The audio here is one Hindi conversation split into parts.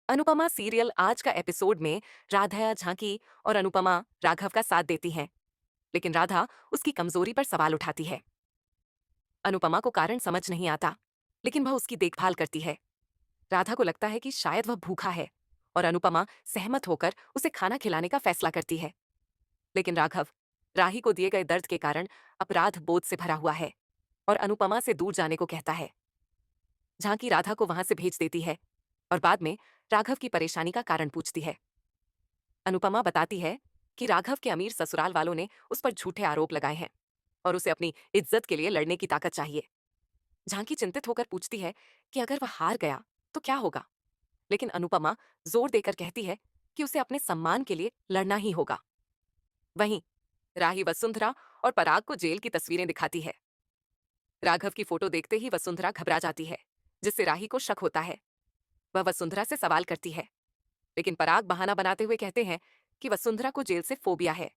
अनुपमा सीरियल आज का एपिसोड में राधा झांकी और अनुपमा राघव का साथ देती हैं, लेकिन राधा उसकी कमजोरी पर सवाल उठाती है। अनुपमा को कारण समझ नहीं आता, लेकिन वह उसकी देखभाल करती है। राधा को लगता है कि शायद वह भूखा है और अनुपमा सहमत होकर उसे खाना खिलाने का फैसला करती है। लेकिन राघव राही को दिए गए दर्द के कारण अपराध बोध से भरा हुआ है और अनुपमा से दूर जाने को कहता है। झांकी राधा को वहां से भेज देती है और बाद में राघव की परेशानी का कारण पूछती है। अनुपमा बताती है कि राघव के अमीर ससुराल वालों ने उस पर झूठे आरोप लगाए हैं और उसे अपनी इज्जत के लिए लड़ने की ताकत चाहिए। झांकी चिंतित होकर पूछती है कि अगर वह हार गया तो क्या होगा, लेकिन अनुपमा जोर देकर कहती है कि उसे अपने सम्मान के लिए लड़ना ही होगा। वहीं राही वसुंधरा और पराग को जेल की तस्वीरें दिखाती है। राघव की फोटो देखते ही वसुंधरा घबरा जाती है, जिससे राही को शक होता है। वह वसुंधरा से सवाल करती है, लेकिन पराग बहाना बनाते हुए कहते हैं कि वसुंधरा को जेल से फोबिया है।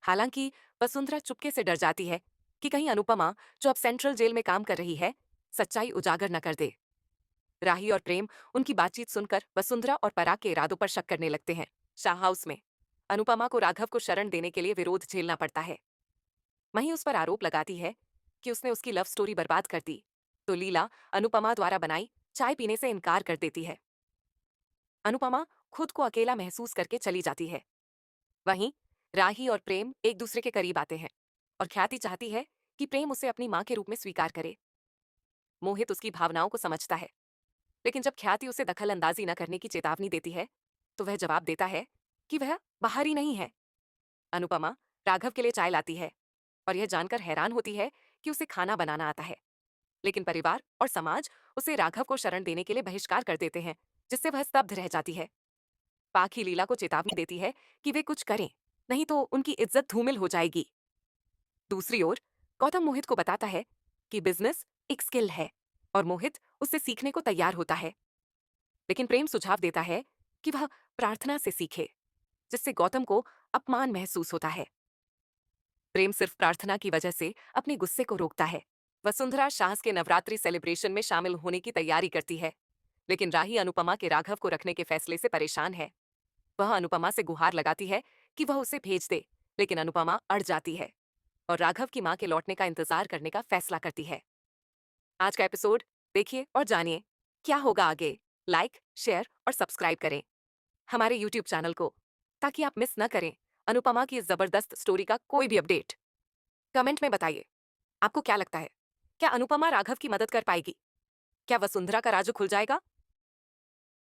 हालांकि वसुंधरा चुपके से डर जाती है कि कहीं अनुपमा, जो अब सेंट्रल जेल में काम कर रही है, सच्चाई उजागर न कर दे। राही और प्रेम उनकी बातचीत सुनकर वसुंधरा और पराग के इरादों पर शक करने लगते हैं। शाह हाउस में अनुपमा को राघव को शरण देने के लिए विरोध झेलना पड़ता है। वहीं उस पर आरोप लगाती है कि उसने उसकी लव स्टोरी बर्बाद कर दी, तो लीला अनुपमा द्वारा बनाई चाय पीने से इनकार कर देती है। अनुपमा खुद को अकेला महसूस करके चली जाती है। वहीं राही और प्रेम एक दूसरे के करीब आते हैं और ख्याति चाहती है कि प्रेम उसे अपनी मां के रूप में स्वीकार करे। मोहित उसकी भावनाओं को समझता है, लेकिन जब ख्याति उसे दखल अंदाजी न करने की चेतावनी देती है, तो वह जवाब देता है कि वह बाहर ही नहीं है। अनुपमा राघव के लिए चाय लाती है और यह जानकर हैरान होती है कि उसे खाना बनाना आता है, लेकिन परिवार और समाज उसे राघव को शरण देने के लिए बहिष्कार कर देते हैं, जिससे वह स्तब्ध रह जाती है। पाखी लीला को चेतावनी देती है कि वे कुछ करें, नहीं तो उनकी इज्जत धूमिल हो जाएगी। दूसरी ओर गौतम मोहित को बताता है कि बिजनेस एक स्किल है और मोहित उससे सीखने को तैयार होता है, लेकिन प्रेम सुझाव देता है कि वह प्रार्थना से सीखे, जिससे गौतम को अपमान महसूस होता है। प्रेम सिर्फ प्रार्थना की वजह से अपने गुस्से को रोकता है। वसुंधरा शास के नवरात्रि सेलिब्रेशन में शामिल होने की तैयारी करती है, लेकिन राही अनुपमा के राघव को रखने के फैसले से परेशान है। वह अनुपमा से गुहार लगाती है कि वह उसे भेज दे, लेकिन अनुपमा अड़ जाती है और राघव की मां के लौटने का इंतजार करने का फैसला करती है। आज का एपिसोड देखिए और जानिए क्या होगा आगे। लाइक, शेयर और सब्सक्राइब करें हमारे यूट्यूब चैनल को, ताकि आप मिस न करें अनुपमा की इस जबरदस्त स्टोरी का कोई भी अपडेट। कमेंट में बताइए, आपको क्या लगता है, क्या अनुपमा राघव की मदद कर पाएगी? क्या वसुंधरा का राजू खुल जाएगा?